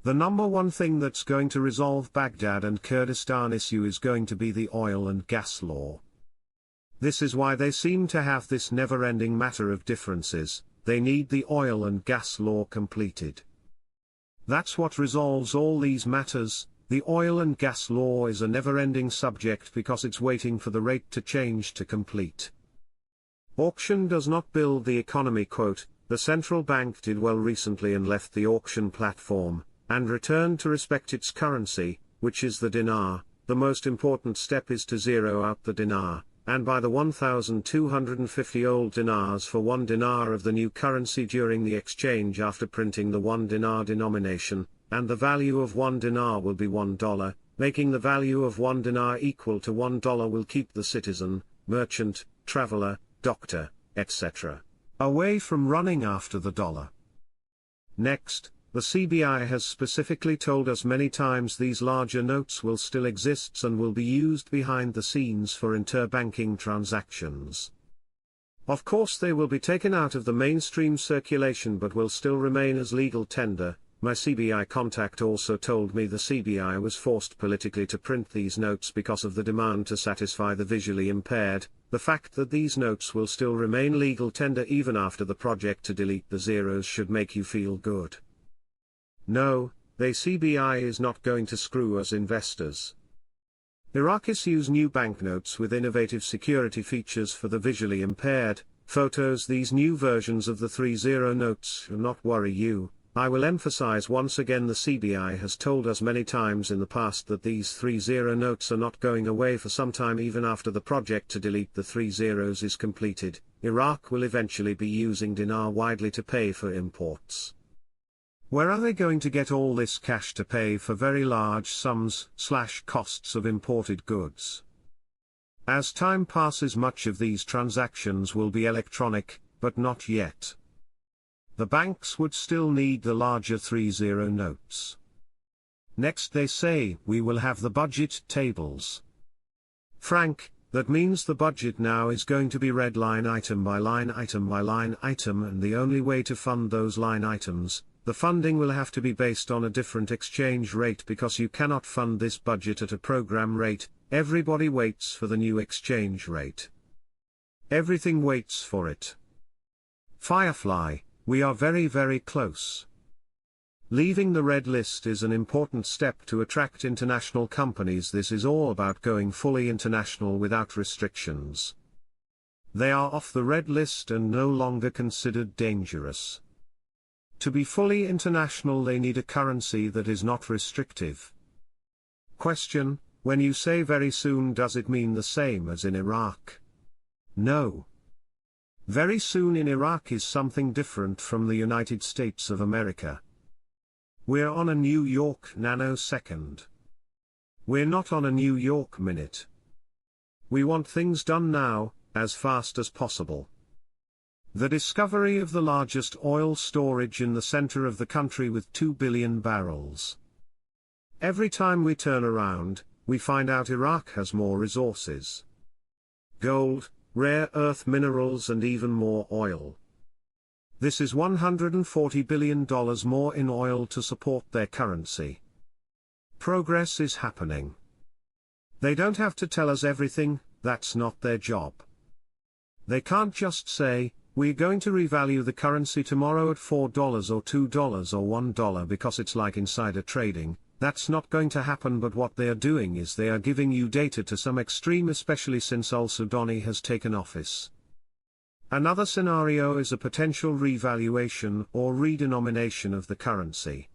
The number one thing that's going to resolve Baghdad and Kurdistan issue is going to be the oil and gas law. This is why they seem to have this never-ending matter of differences. They need the oil and gas law completed. That's what resolves all these matters. The oil and gas law is a never-ending subject because it's waiting for the rate to change to complete. Auction does not build the economy. Quote, the central bank did well recently and left the auction platform, and returned to respect its currency, which is the dinar. The most important step is to zero out the dinar, and buy the 1,250 old dinars for 1 dinar of the new currency during the exchange after printing the 1 dinar denomination, and the value of 1 dinar will be $1, making the value of 1 dinar equal to $1 will keep the citizen, merchant, traveler, doctor, etc. away from running after the dollar. Next, the CBI has specifically told us many times these larger notes will still exist and will be used behind the scenes for interbanking transactions. Of course they will be taken out of the mainstream circulation but will still remain as legal tender. My CBI contact also told me the CBI was forced politically to print these notes because of the demand to satisfy the visually impaired. The fact that these notes will still remain legal tender even after the project to delete the zeros should make you feel good. No, the CBI is not going to screw us investors. Iraqis use new banknotes with innovative security features for the visually impaired. Photos. These new versions of the 30 notes will not worry you. I will emphasize once again, the CBI has told us many times in the past that these 30 notes are not going away for some time. Even after the project to delete the 3 zeros is completed, Iraq will eventually be using dinar widely to pay for imports. Where are they going to get all this cash to pay for very large sums / costs of imported goods? As time passes, much of these transactions will be electronic, but not yet. The banks would still need the larger 30 notes. Next they say, we will have the budget tables. Frank, that means the budget now is going to be read line item by line item by line item, and the only way to fund those line items, the funding will have to be based on a different exchange rate because you cannot fund this budget at a program rate. Everybody waits for the new exchange rate. Everything waits for it. Firefly, we are very, very close. Leaving the red list is an important step to attract international companies. This is all about going fully international without restrictions. They are off the red list and no longer considered dangerous. To be fully international, they need a currency that is not restrictive. Question: when you say very soon, does it mean the same as in Iraq? No. Very soon in Iraq is something different from the United States of America. We're on a New York nanosecond. We're not on a New York minute. We want things done now, as fast as possible. The discovery of the largest oil storage in the center of the country with 2 billion barrels. Every time we turn around, we find out Iraq has more resources. Gold, rare earth minerals, and even more oil. This is $140 billion more in oil to support their currency. Progress is happening. They don't have to tell us everything, that's not their job. They can't just say, we're going to revalue the currency tomorrow at $4 or $2 or $1 because it's like insider trading. That's not going to happen. But what they are doing is they are giving you data to some extreme, especially since al-Sudani has taken office. Another scenario is a potential revaluation or redenomination of the currency.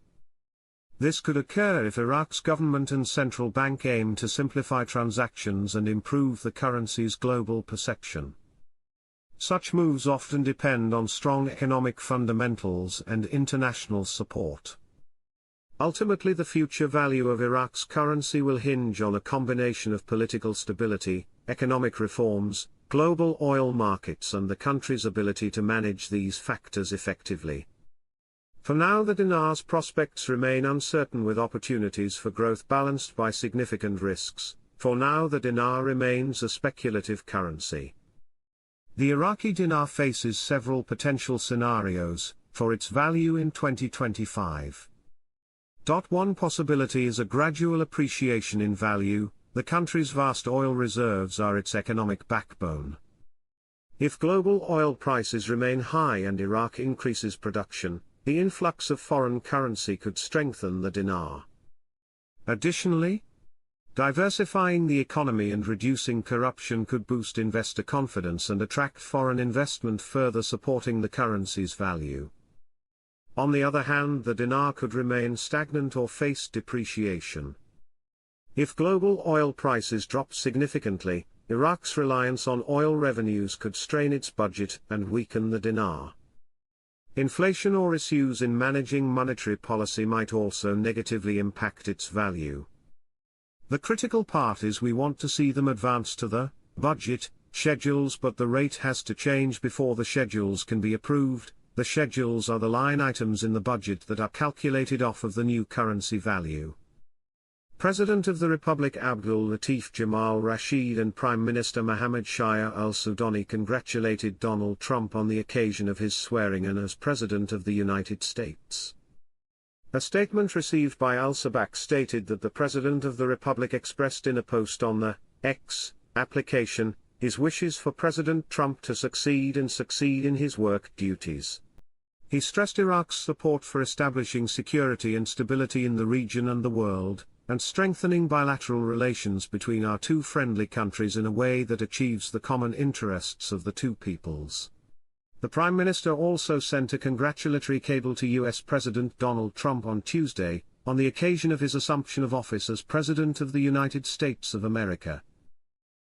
This could occur if Iraq's government and central bank aim to simplify transactions and improve the currency's global perception. Such moves often depend on strong economic fundamentals and international support. Ultimately, the future value of Iraq's currency will hinge on a combination of political stability, economic reforms, global oil markets, and the country's ability to manage these factors effectively. For now, the dinar's prospects remain uncertain, with opportunities for growth balanced by significant risks. For now, the dinar remains a speculative currency. The Iraqi dinar faces several potential scenarios for its value in 2025. One possibility is a gradual appreciation in value. The country's vast oil reserves are its economic backbone. If global oil prices remain high and Iraq increases production, the influx of foreign currency could strengthen the dinar. Additionally, diversifying the economy and reducing corruption could boost investor confidence and attract foreign investment, further supporting the currency's value. On the other hand, the dinar could remain stagnant or face depreciation. If global oil prices drop significantly, Iraq's reliance on oil revenues could strain its budget and weaken the dinar. Inflation or issues in managing monetary policy might also negatively impact its value. The critical part is we want to see them advance to the budget schedules, but the rate has to change before the schedules can be approved. The schedules are the line items in the budget that are calculated off of the new currency value. President of the Republic Abdul Latif Jamal Rashid and Prime Minister Mohammed Shia al-Sudani congratulated Donald Trump on the occasion of his swearing-in as President of the United States. A statement received by al-Sabak stated that the President of the Republic expressed in a post on the X application his wishes for President Trump to succeed in his work duties. He stressed Iraq's support for establishing security and stability in the region and the world, and strengthening bilateral relations between our two friendly countries in a way that achieves the common interests of the two peoples. The Prime Minister also sent a congratulatory cable to U.S. President Donald Trump on Tuesday, on the occasion of his assumption of office as President of the United States of America.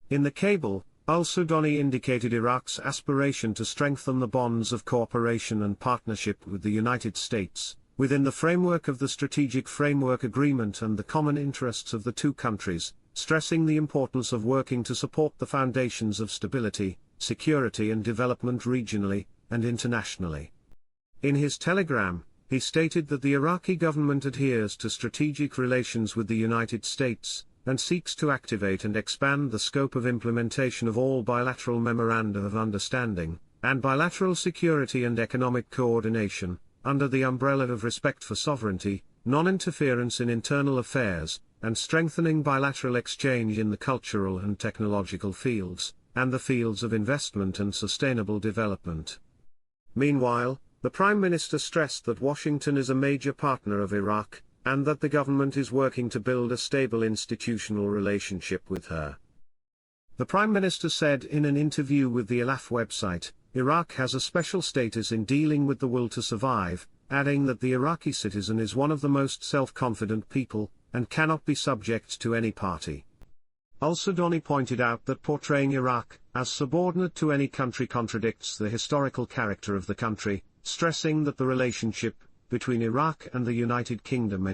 In the cable, al-Sudani indicated Iraq's aspiration to strengthen the bonds of cooperation and partnership with the United States, within the framework of the Strategic Framework Agreement and the common interests of the two countries, stressing the importance of working to support the foundations of stability, security and development regionally and internationally. In his telegram, he stated that the Iraqi government adheres to strategic relations with the United States, and seeks to activate and expand the scope of implementation of all bilateral memoranda of understanding, and bilateral security and economic coordination, under the umbrella of respect for sovereignty, non-interference in internal affairs, and strengthening bilateral exchange in the cultural and technological fields, and the fields of investment and sustainable development. Meanwhile, the Prime Minister stressed that Washington is a major partner of Iraq, and that the government is working to build a stable institutional relationship with her. The Prime Minister said in an interview with the Al-Af website, Iraq has a special status in dealing with the will to survive, adding that the Iraqi citizen is one of the most self-confident people, and cannot be subject to any party. Al-Sudani pointed out that portraying Iraq as subordinate to any country contradicts the historical character of the country, stressing that the relationship between Iraq and the United Kingdom